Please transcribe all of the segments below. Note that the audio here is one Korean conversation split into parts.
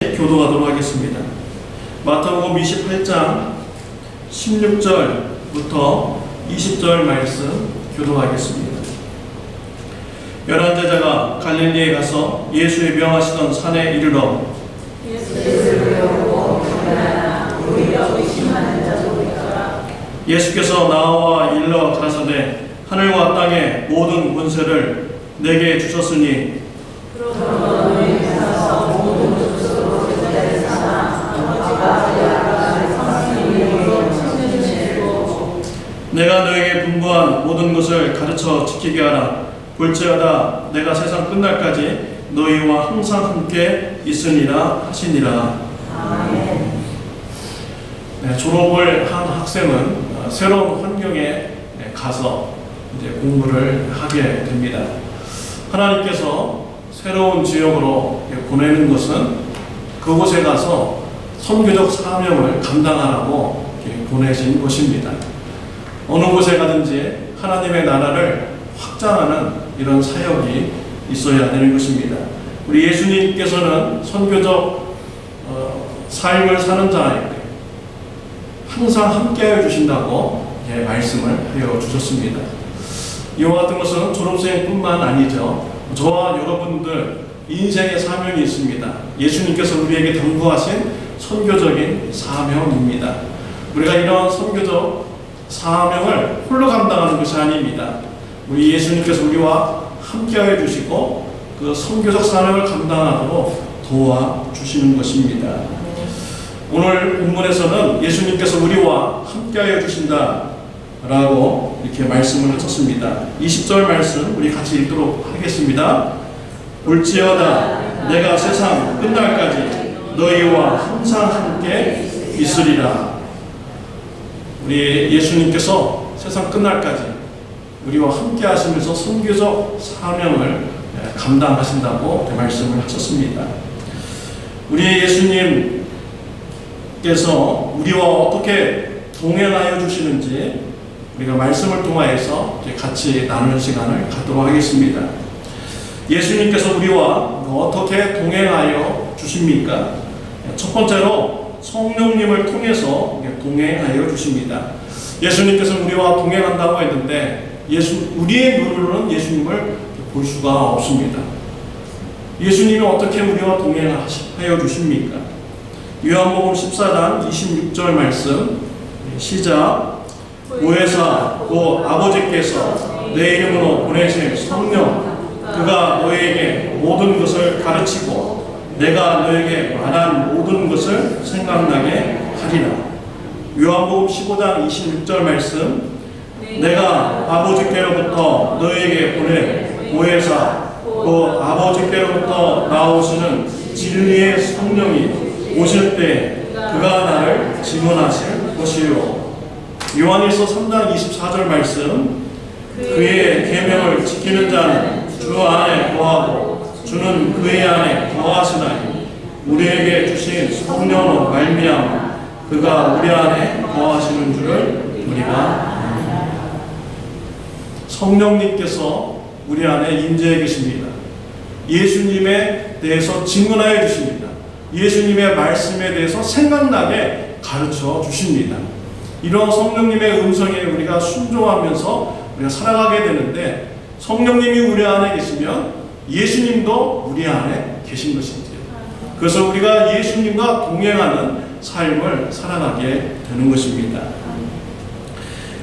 교도하도록 하겠습니다. 마태복음 28장 16절부터 20절 말씀 교도하겠습니다. 11제자가 갈릴리에 가서 예수의 명하시던 산에 이르러 예수께서 나와 일러 가라사대 하늘과 땅의 모든 권세를 내게 주셨으니 내가 너에게 분부한 모든 것을 가르쳐 지키게 하라. 볼지어다 내가 세상 끝날까지 너희와 항상 함께 있으리라 하시니라. 아멘. 네, 졸업을 한 학생은 새로운 환경에 가서 이제 공부를 하게 됩니다. 하나님께서 새로운 지역으로 보내는 것은 그곳에 가서 선교적 사명을 감당하라고 보내신 것입니다. 어느 곳에 가든지 하나님의 나라를 확장하는 이런 사역이 있어야 되는 것입니다. 우리 예수님께서는 선교적 삶을 사는 자에게 항상 함께하여 주신다고 말씀을 하여 주셨습니다. 이와 같은 것은 졸업생뿐만 아니죠. 저와 여러분들 인생의 사명이 있습니다. 예수님께서 우리에게 당부하신 선교적인 사명입니다. 우리가 이런 선교적 사명을 홀로 감당하는 것이 아닙니다. 우리 예수님께서 우리와 함께하여 주시고 그 선교적 사명을 감당하도록 도와주시는 것입니다. 오늘 본문에서는 예수님께서 우리와 함께하여 주신다라고 이렇게 말씀을 하셨습니다. 20절 말씀 우리 같이 읽도록 하겠습니다. 볼지어다 내가 세상 끝날까지 너희와 항상 함께 있으리라. 우리 예수님께서 세상 끝날까지 우리와 함께 하시면서 선교적 사명을 감당하신다고 말씀을 하셨습니다. 우리 예수님께서 우리와 어떻게 동행하여 주시는지 우리가 말씀을 통하여서 같이 나누는 시간을 갖도록 하겠습니다. 예수님께서 우리와 어떻게 동행하여 주십니까? 첫 번째로 성령님을 통해서 동행하여 주십니다. 예수님께서 우리와 동행한다고 했는데 우리의 눈으로는 예수님을 볼 수가 없습니다. 예수님이 어떻게 우리와 동행하여 주십니까? 요한복음 14장 26절 말씀 시작. 보혜사 곧 아버지께서 내 이름으로 보내신 성령 그가 너에게 모든 것을 가르치고 내가 너에게 말한 모든 것을 생각나게 하리라. 요한복음 15장 26절 말씀 내가 아버지께로부터 너에게 보낸 보혜사 또 아버지께로부터 나오시는 진리의 성령이 오실 때 그가 나를 증언하실 것이요. 요한일서 3장 24절 말씀 그의 계명을 지키는 자는 주 안에 거하고 주는 그의 안에 거하시나니 우리에게 주신 성령으로 말미암아 그가 우리 안에 거하시는 줄을 우리가 압니다. 성령님께서 우리 안에 임재해 계십니다. 예수님에 대해서 증언하여 주십니다. 예수님의 말씀에 대해서 생각나게 가르쳐 주십니다. 이런 성령님의 음성에 우리가 순종하면서 우리가 살아가게 되는데 성령님이 우리 안에 계시면 예수님도 우리 안에 계신 것이지요. 그래서 우리가 예수님과 동행하는 삶을 살아가게 되는 것입니다.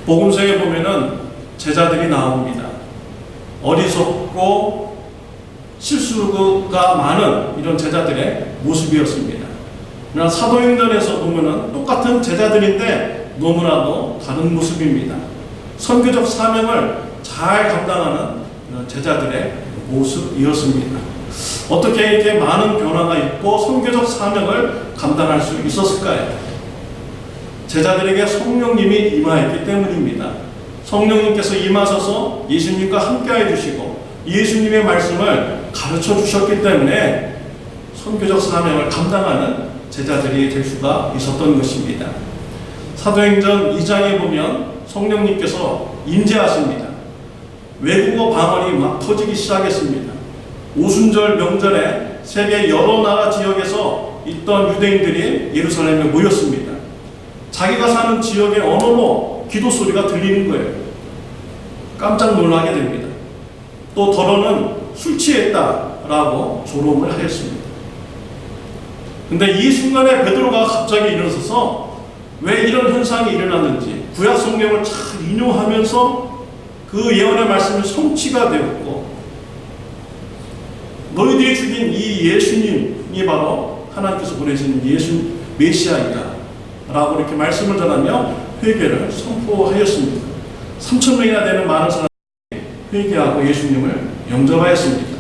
복음서에 보면은 제자들이 나옵니다. 어리석고 실수가 많은 이런 제자들의 모습이었습니다. 그러나 사도행전에서 보면은 똑같은 제자들인데 너무나도 다른 모습입니다. 선교적 사명을 잘 감당하는 이런 제자들의 모습이었습니다. 어떻게 이렇게 많은 변화가 있고 선교적 사명을 감당할 수 있었을까요? 제자들에게 성령님이 임하였기 때문입니다. 성령님께서 임하셔서 예수님과 함께해 주시고 예수님의 말씀을 가르쳐 주셨기 때문에 선교적 사명을 감당하는 제자들이 될 수가 있었던 것입니다. 사도행전 2장에 보면 성령님께서 임재하십니다. 외국어 방언이 막 터지기 시작했습니다. 오순절 명절에 세계 여러 나라 지역에서 있던 유대인들이 예루살렘에 모였습니다. 자기가 사는 지역의 언어로 기도 소리가 들리는 거예요. 깜짝 놀라게 됩니다. 또 더러는 술 취했다라고 조롱을 하였습니다. 근데 이 순간에 베드로가 갑자기 일어서서 왜 이런 현상이 일어났는지 구약 성경을 잘 인용하면서 그 예언의 말씀이 성취가 되었고, 너희들이 죽인 이 예수님이 바로 하나님께서 보내신 예수 메시아이다 라고 이렇게 말씀을 전하며 회개를 선포하였습니다. 3,000명이나 되는 많은 사람이 회개하고 예수님을 영접하였습니다.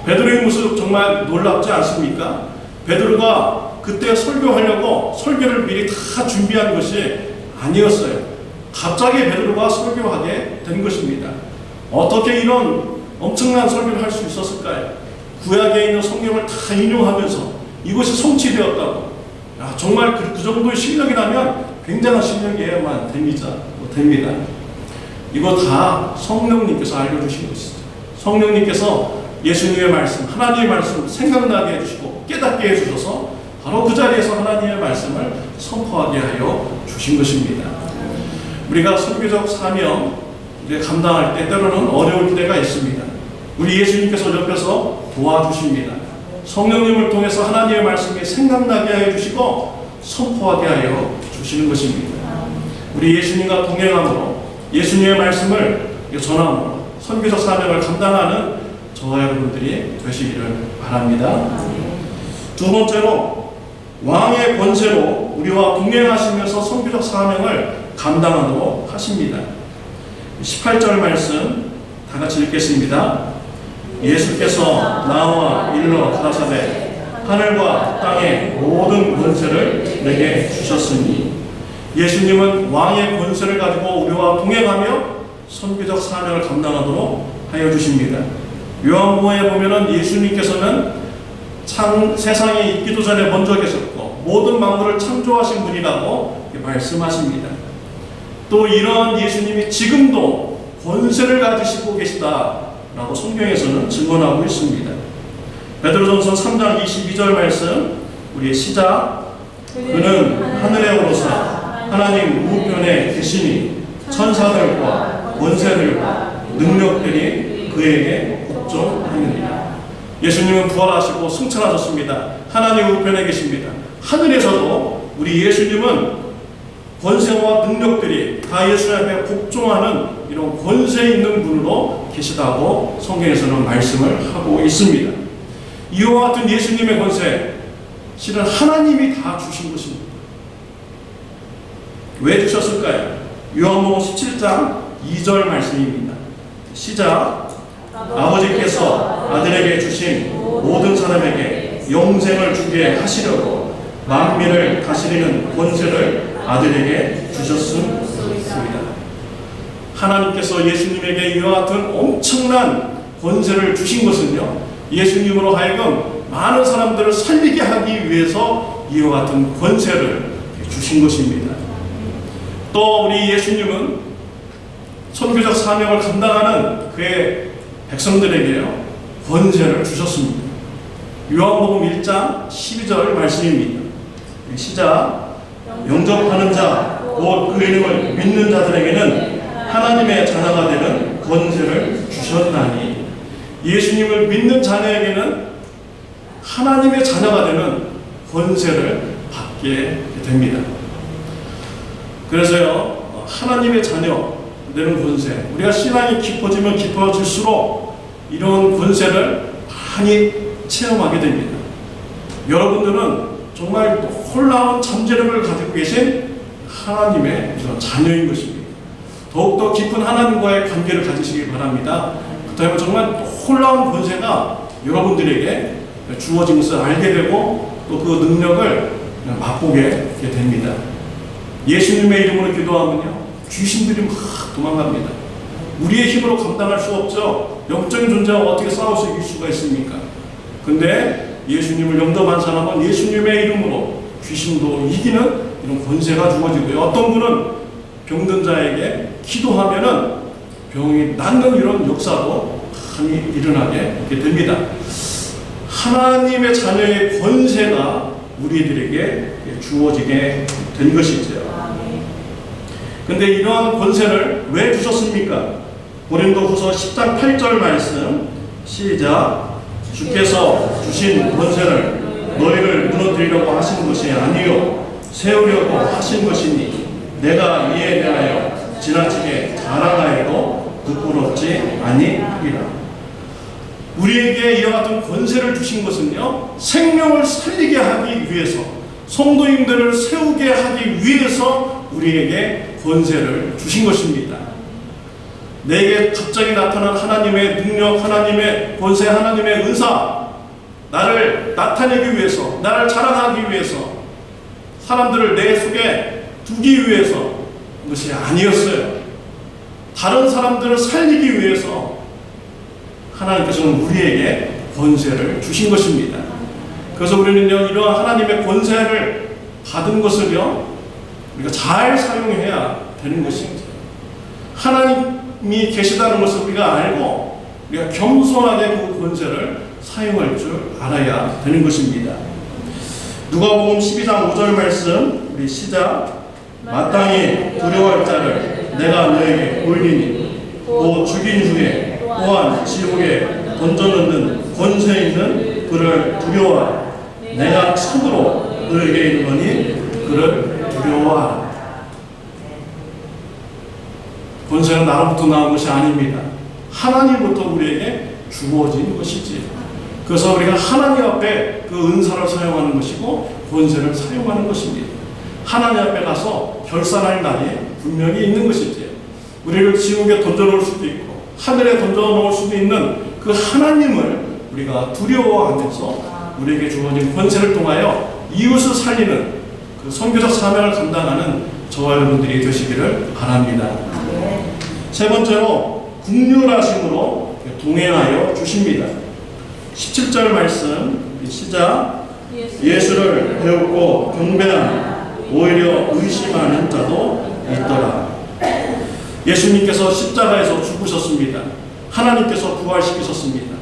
베드로의 모습 정말 놀랍지 않습니까? 베드로가 그때 설교하려고 설교를 미리 다 준비한 것이 아니었어요. 갑자기 베드로가 설교하게 된 것입니다. 어떻게 이런 엄청난 설교를 할 수 있었을까요? 구약에 있는 성경을 다 인용하면서 이것이 성취되었다고. 정말 그 정도의 실력이라면 굉장한 실력이어야만 됩니다. 이거 다 성령님께서 알려주신 것이죠. 성령님께서 예수님의 말씀, 하나님의 말씀 생각나게 해주시고 깨닫게 해주셔서 바로 그 자리에서 하나님의 말씀을 선포하게 하여 주신 것입니다. 우리가 선교적 사명 감당할 때 때로는 어려울 때가 있습니다. 우리 예수님께서 옆에서 도와주십니다. 성령님을 통해서 하나님의 말씀이 생각나게 해주시고 선포하게 하여 주시는 것입니다. 우리 예수님과 동행함으로 예수님의 말씀을 전함으로 선교적 사명을 감당하는 저와 여러분들이 되시기를 바랍니다. 두 번째로 왕의 권세로 우리와 동행하시면서 선교적 사명을 감당하도록 하십니다. 18절 말씀 다 같이 읽겠습니다. 예수께서 나와 일러 가라사대 하늘과 땅의 모든 권세를 내게 주셨으니, 예수님은 왕의 권세를 가지고 우리와 동행하며 선교적 사명을 감당하도록 하여 주십니다. 요한복음에 보면은 예수님께서는 세상에 있기도 전에 먼저 계셨고 모든 만물을 창조하신 분이라고 말씀하십니다. 또 이런 예수님이 지금도 권세를 가지시고 계시다라고 성경에서는 증언하고 있습니다. 베드로전서 3장 22절 말씀 우리 시작. 그는 하늘에 오르사 하나님 우편에 계시니 천사들과 권세들과 능력들이 그에게 복종하느니라. 예수님은 부활하시고 승천하셨습니다. 하나님 우편에 계십니다. 하늘에서도 우리 예수님은 권세와 능력들이 다 예수 앞에 복종하는 이런 권세 있는 분으로 계시다고 성경에서는 말씀을 하고 있습니다. 이와 같은 예수님의 권세, 실은 하나님이 다 주신 것입니다. 왜 주셨을까요? 요한복음 17장 2절 말씀입니다. 시작. 아버지께서 아들에게 주신 모든 사람에게 영생을 주게 하시려고 만민을 다스리는 권세를 아들에게 주셨습니다. 하나님께서 예수님에게 이와 같은 엄청난 권세를 주신 것은요, 예수님으로 하여금 많은 사람들을 살리게 하기 위해서 이와 같은 권세를 주신 것입니다. 또 우리 예수님은 선교적 사명을 감당하는 그의 백성들에게요 권세를 주셨습니다. 요한복음 1장 12절 말씀입니다. 시작. 영접하는 자 곧 그 이름을 믿는 자들에게는 하나님의 자녀가 되는 권세를 주셨나니, 예수님을 믿는 자녀에게는 하나님의 자녀가 되는 권세를 받게 됩니다. 그래서요 하나님의 자녀 되는 권세, 우리가 신앙이 깊어지면 깊어질수록 이런 권세를 많이 체험하게 됩니다. 여러분들은 정말 놀라운 잠재력을 가지고 계신 하나님의 자녀인 것입니다. 더욱더 깊은 하나님과의 관계를 가지시기 바랍니다. 그렇다면 정말 놀라운 권세가 여러분들에게 주어진 것을 알게 되고 또 그 능력을 맛보게 됩니다. 예수님의 이름으로 기도하면요 귀신들이 막 도망갑니다. 우리의 힘으로 감당할 수 없죠. 영적인 존재와 어떻게 싸워서 이길 수가 있습니까? 근데 예수님을 영접한 사람은 예수님의 이름으로 귀신도 이기는 이런 권세가 주어지고요. 어떤 분은 병든 자에게 기도하면은 병이 낫는 이런 역사도 많이 일어나게 됩니다. 하나님의 자녀의 권세가 우리들에게 주어지게 된 것이죠. 근데 이러한 권세를 왜 주셨습니까? 고린도후서 10장 8절 말씀 시작. 주께서 주신 권세를 너희를 무너뜨리려고 하신 것이 아니요 세우려고 하신 것이니 내가 이에 대하여 지나치게 자랑하여도 부끄럽지 아니하리라. 우리에게 이와 같은 권세를 주신 것은요, 생명을 살리게 하기 위해서, 성도님들을 세우게 하기 위해서 우리에게 권세를 주신 것입니다. 내게 갑자기 나타난 하나님의 능력, 하나님의 권세, 하나님의 은사, 나를 나타내기 위해서, 나를 자랑하기 위해서, 사람들을 내 속에 두기 위해서 것이 아니었어요. 다른 사람들을 살리기 위해서 하나님께서는 우리에게 권세를 주신 것입니다. 그래서 우리는요, 이러한 하나님의 권세를 받은 것을요, 우리가 잘 사용해야 되는 것입니다. 하나님이 계시다는 것을 우리가 알고 우리가 겸손하게 그 권세를 사용할 줄 알아야 되는 것입니다. 누가복음 12장 5절 말씀 우리 시작. 마땅히 두려워할 자를 내가 너에게 보이리니 또 죽인 후에 또한 지옥에 던져넣는 권세 있는 그를 두려워하라. 내가 참으로 너에게 이르노니 그를 두려워하라. 권세는 나로부터 나온 것이 아닙니다. 하나님부터 우리에게 주어진 것이지. 그래서 우리가 하나님 앞에 그 은사를 사용하는 것이고 권세를 사용하는 것입니다. 하나님 앞에 가서 결산할 날이 분명히 있는 것이지. 우리를 지옥에 던져놓을 수도 있고 하늘에 던져놓을 수도 있는 그 하나님을 우리가 두려워하면서 우리에게 주어진 권세를 통하여 이웃을 살리는 그 선교적 사명을 감당하는 저와 여러분들이 되시기를 바랍니다. 세 번째로 국률하심으로 동행하여 주십니다. 17절 말씀 시작. 예수를 배우고 경배하는 오히려 의심하는 자도 있더라. 예수님께서 십자가에서 죽으셨습니다. 하나님께서 부활시키셨습니다.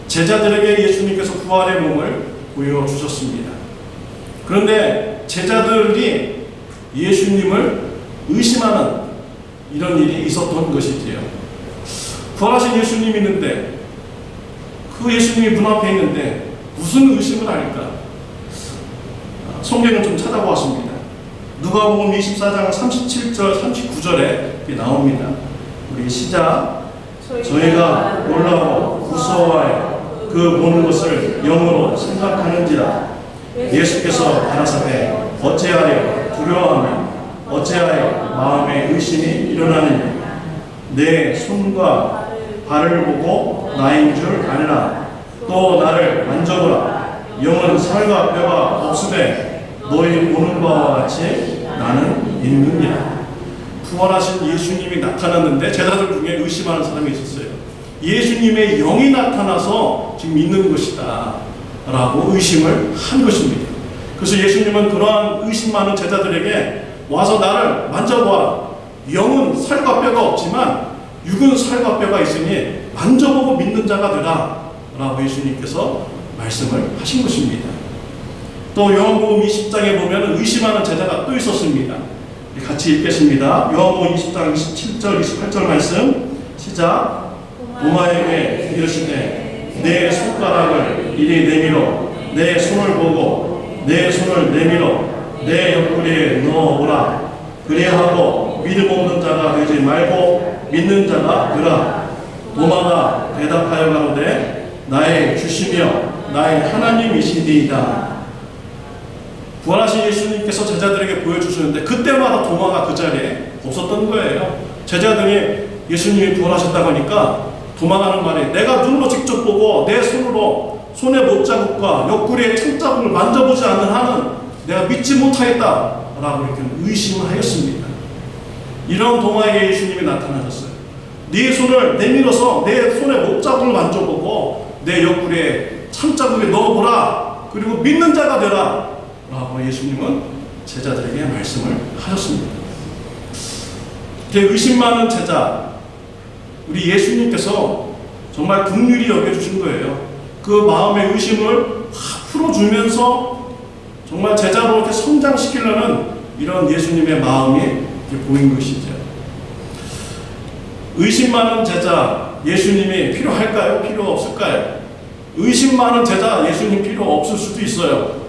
제자들에게 예수님께서 부활의 몸을 보여주셨습니다. 그런데 제자들이 예수님을 의심하는 이런 일이 있었던 것이지요. 부활하신 예수님이 있는데 그 예수님이 문 앞에 있는데 무슨 의심을 할까? 성경을 좀 찾아보았습니다. 누가복음 24장 37절 39절에 나옵니다. 우리 시작. 저희가 놀라고 무서워하여 그 보는 것을 영으로 생각하는지라. 예수께서 가라사대 어찌하여 두려워하며 어찌하여 마음에 의심이 일어나느냐. 내 손과 발을 보고 나인 줄 아느라. 또 나를 만져보라. 영은 살과 뼈가 없으되 너희 보는 바와 같이 나는 있느니라. 부활하신 예수님이 나타났는데 제자들 중에 의심하는 사람이 있었어요. 예수님의 영이 나타나서 지금 있는 것이다 라고 의심을 한 것입니다. 그래서 예수님은 그러한 의심 많은 제자들에게 와서 나를 만져보아라. 영은 살과 뼈가 없지만 육은 살과 뼈가 있으니 만져보고 믿는 자가 되라 라고 예수님께서 말씀을 하신 것입니다. 또 요한복음 20장에 보면 의심하는 제자가 또 있었습니다. 같이 읽겠습니다. 요한복음 20장 27절 28절 말씀 시작. 도마에게 이르시되 내 손가락을 이리 내밀어 내 손을 보고 내 손을 내밀어 내 옆구리에 넣어오라. 그리하고 믿음 없는 자가 되지 말고 믿는 자가 되라. 도마가 대답하여 가로되 나의 주시며 나의 하나님이시니이다. 부활하신 예수님께서 제자들에게 보여주셨는데 그때마다 도마가 그 자리에 없었던 거예요. 제자들이 예수님이 부활하셨다고 하니까 도마가는 말이 내가 눈으로 직접 보고 내 손으로 손의 못자국과 옆구리의 창자국을 만져보지 않는 한은 내가 믿지 못하겠다 라고 이렇게 의심하였습니다. 이런 도마에게 예수님이 나타나셨어요. 네 손을 내밀어서 내 손의 못자국을 만져보고 내 옆구리에 창자국에 넣어보라. 그리고 믿는 자가 되라 라고 예수님은 제자들에게 말씀을 하셨습니다. 의심 많은 제자 우리 예수님께서 정말 긍휼히 여겨주신 거예요. 그 마음의 의심을 확 풀어주면서 정말 제자로 이렇게 성장시키려는 이런 예수님의 마음이 이렇게 보인 것이죠. 의심 많은 제자 예수님이 필요할까요? 필요 없을까요? 의심 많은 제자 예수님 필요 없을 수도 있어요.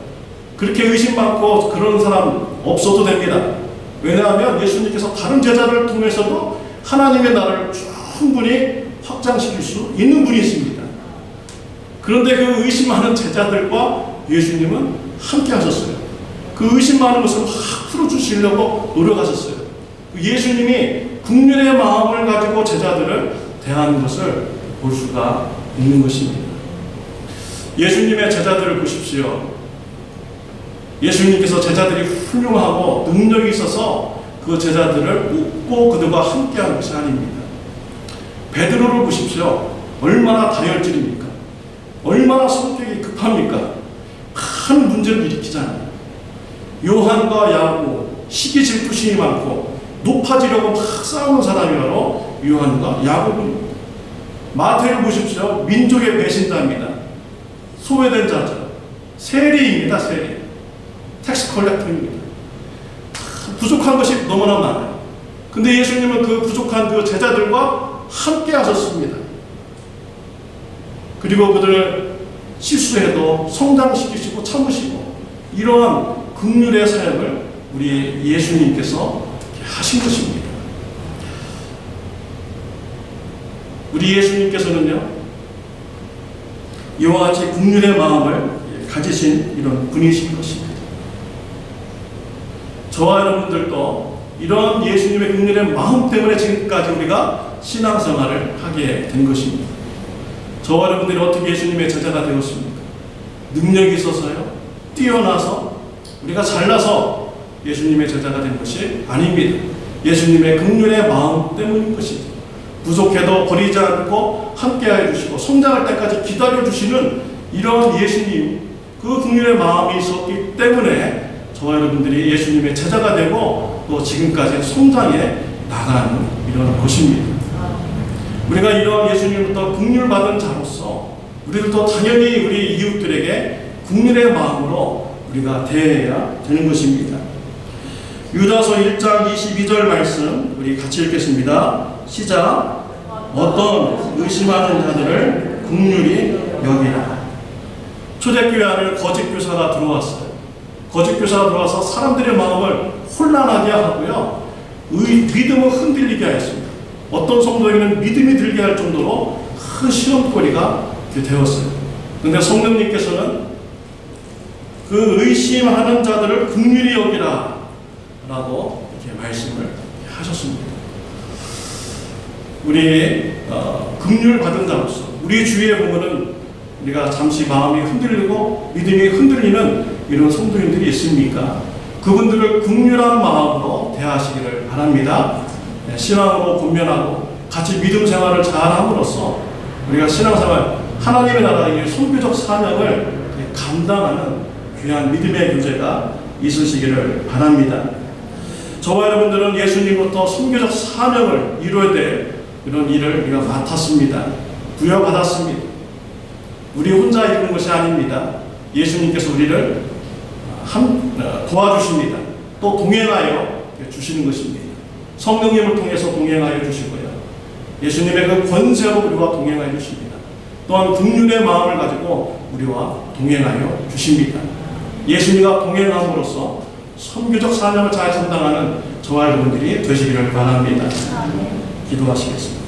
그렇게 의심 많고 그런 사람 없어도 됩니다. 왜냐하면 예수님께서 다른 제자를 통해서도 하나님의 나라를 충분히 확장시킬 수 있는 분이십니다. 그런데 그 의심 많은 제자들과 예수님은 함께 하셨어요. 그 의심 많은 것을 확 풀어주시려고 노력하셨어요. 예수님이 긍휼의 마음을 가지고 제자들을 대하는 것을 볼 수가 있는 것입니다. 예수님의 제자들을 보십시오. 예수님께서 제자들이 훌륭하고 능력이 있어서 그 제자들을 웃고 그들과 함께한 것이 아닙니다. 베드로를 보십시오. 얼마나 다혈질입니까? 얼마나 성격이 급합니까? 큰 문제를 일으키잖아요. 요한과 야고 시기 질투심이 많고 높아지려고 막 싸우는 사람이 바로 요한과 야고입니다. 마태를 보십시오. 민족의 배신자입니다. 소외된 자죠. 세리입니다. 세리. 텍스 컬렉터입니다. 부족한 것이 너무나 많아요. 근데 예수님은 그 부족한 그 제자들과 함께 하셨습니다. 그리고 그들을 실수해도 성장시키시고 참으시고 이러한 긍휼의 사역을 우리 예수님께서 하신 것입니다. 우리 예수님께서는요, 이와 같이 긍휼의 마음을 가지신 이런 분이신 것입니다. 저와 여러분들도 이런 예수님의 긍휼의 마음 때문에 지금까지 우리가 신앙생활을 하게 된 것입니다. 저와 여러분들이 어떻게 예수님의 제자가 되었습니까? 능력이 있어서요? 뛰어나서? 우리가 잘나서 예수님의 제자가 된 것이 아닙니다. 예수님의 긍휼의 마음 때문인 것이죠. 부족해도 버리지 않고 함께해 주시고 성장할 때까지 기다려 주시는 이런 예수님, 그 긍휼의 마음이 있었기 때문에 저와 여러분들이 예수님의 제자가 되고 또 지금까지 성장해 나가는 이런 것입니다. 우리가 이런 예수님부터 긍휼 받은 자로서 우리들도 당연히 우리 이웃들에게 긍휼의 마음으로 우리가 대해야 되는 것입니다. 유다서 1장 22절 말씀 우리 같이 읽겠습니다. 시작. 어떤 의심하는 자들을 긍휼히 여기라. 초대교회 안에 거짓 교사가 들어왔어요. 거짓 교사가 들어와서 사람들의 마음을 혼란하게 하고요, 믿음을 흔들리게 하였습니다. 어떤 성도에게는 믿음이 들게 할 정도로 큰 시험거리가 되었어요. 그런데 성령님께서는 그 의심하는 자들을 긍휼히 여기라 라고 이렇게 말씀을 하셨습니다. 우리 긍휼 받은 자로서 우리 주위에 보면은 우리가 잠시 마음이 흔들리고 믿음이 흔들리는 이런 성도님들이 있습니까? 그분들을 긍휼한 마음으로 대하시기를 바랍니다. 신앙으로 권면하고 같이 믿음 생활을 잘함으로써 우리가 신앙생활 하나님의 나라의 선교적 사명을 감당하는 귀한 믿음의 교제가 있으시기를 바랍니다. 저와 여러분들은 예수님으로부터 선교적 사명을 이루어야 될 이런 일을 우리가 맡았습니다. 부여받았습니다. 우리 혼자 이루는 것이 아닙니다. 예수님께서 우리를 도와주십니다. 또 동행하여 주시는 것입니다. 성령님을 통해서 동행하여 주시고요. 예수님의 그 권세로 우리와 동행하여 주십니다. 또한 긍휼의 마음을 가지고 우리와 동행하여 주십니다. 예수님과 동행함으로써 선교적 사명을 잘 감당하는 저와 여러분들이 되시기를 바랍니다. 기도하시겠습니다.